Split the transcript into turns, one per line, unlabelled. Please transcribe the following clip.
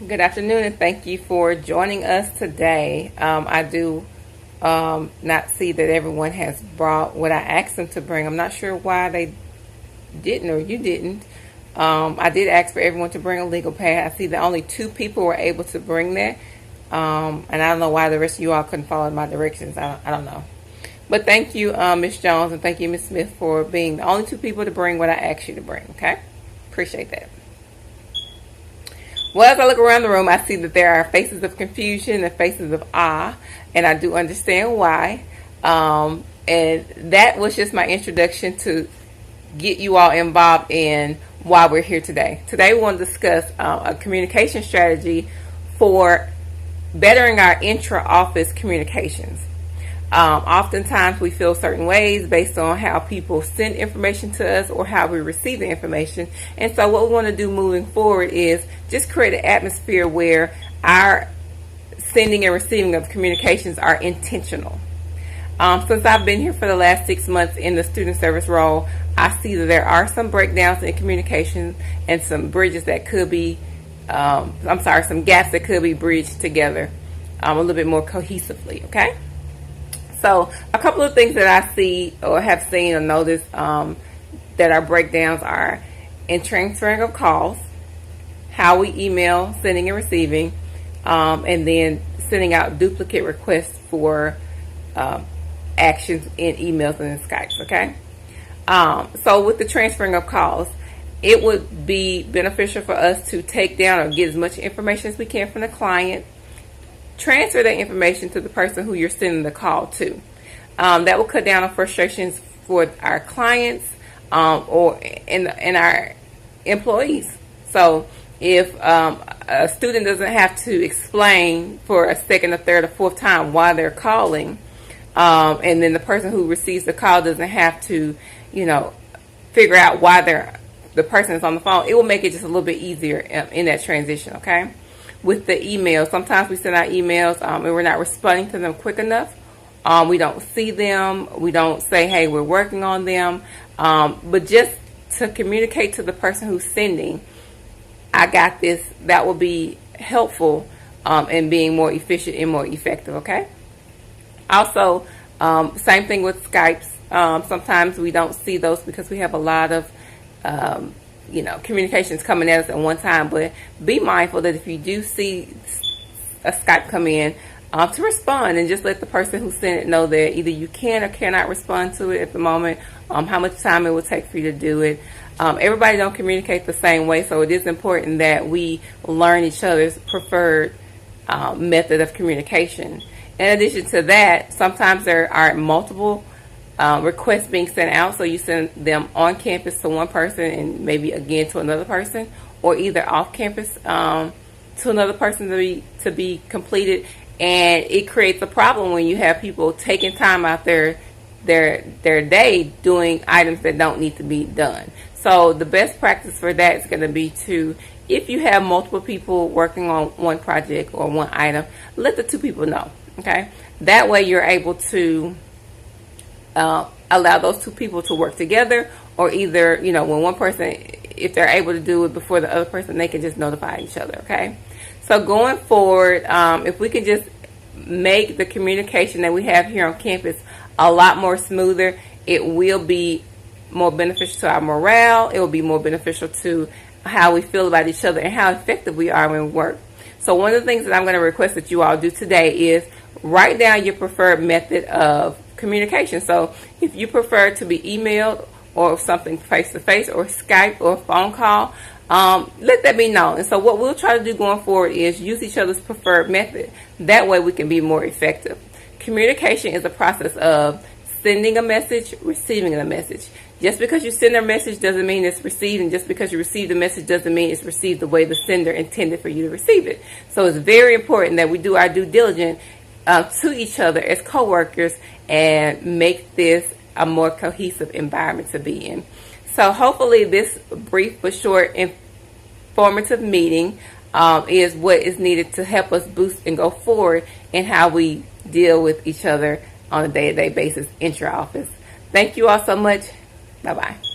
Good afternoon, and thank you for joining us today. I do not see that everyone has brought what I asked them to bring. I'm not sure why they didn't or you didn't. I did ask for everyone to bring a legal pad. I see that only 2 people were able to bring that. And I don't know why the rest of you all couldn't follow my directions. I don't know. But thank you, Ms. Jones, and thank you, Ms. Smith, for being the only 2 people to bring what I asked you to bring, okay? Appreciate that. Well, as I look around the room, I see that there are faces of confusion and faces of awe, and I do understand why. And that was just my introduction to get you all involved in why we're here today. Today we want to discuss a communication strategy for bettering our intra-office communications. Oftentimes we feel certain ways based on how people send information to us or how we receive the information. And so what we want to do moving forward is just create an atmosphere where our sending and receiving of communications are intentional. Since I've been here for the last 6 months in the student service role, I see that there are some breakdowns in communication and some bridges that could be, some gaps that could be bridged together a little bit more cohesively, okay? So a couple of things that I see or have seen or noticed that are breakdowns are in transferring of calls, how we email, sending and receiving, and then sending out duplicate requests for actions in emails and in Skypes, okay? So with the transferring of calls, it would be beneficial for us to take down or get as much information as we can from the client, transfer that information to the person who you're sending the call to. That will cut down on frustrations for our clients or in our employees. So if a student doesn't have to explain for a second, a third, or fourth time why they're calling, and then the person who receives the call doesn't have to, figure out why the person is on the phone, it will make it just a little bit easier in that transition, okay? With the emails, sometimes we send out emails and we're not responding to them quick enough. We don't see them. We don't say, hey, we're working on them. But just to communicate to the person who's sending, I got this, that will be helpful in being more efficient and more effective, okay? Also, same thing with Skypes. Sometimes we don't see those because we have a lot of communications coming at us at one time, but be mindful that if you do see a Skype come in, to respond and just let the person who sent it know that either you can or cannot respond to it at the moment, how much time it will take for you to do it. Everybody don't communicate the same way, so it is important that we learn each other's preferred method of communication. In addition to that, sometimes there are multiple requests being sent out, so you send them on campus to one person and maybe again to another person, or either off campus to another person to be completed, and it creates a problem when you have people taking time out their day doing items that don't need to be done. So the best practice for that is going to be to, if you have multiple people working on one project or one item, let the 2 people know, okay? That way you're able to allow those 2 people to work together, or either, when one person, if they're able to do it before the other person, they can just notify each other, okay? So going forward, if we can just make the communication that we have here on campus a lot more smoother, it will be more beneficial to our morale. It will be more beneficial to how we feel about each other and how effective we are when we work. So one of the things that I'm going to request that you all do today is write down your preferred method of communication. So if you prefer to be emailed or something face-to-face or Skype or phone call, let that be known. And so what we'll try to do going forward is use each other's preferred method. That way we can be more effective. Communication is a process of sending a message, receiving a message. Just because you send a message doesn't mean it's received, and just because you receive the message doesn't mean it's received the way the sender intended for you to receive it. So it's very important that we do our due diligence to each other as co-workers and make this a more cohesive environment to be in. So hopefully this brief but short informative meeting is what is needed to help us boost and go forward in how we deal with each other on a day-to-day basis intra-office. Thank you all so much. Bye-bye.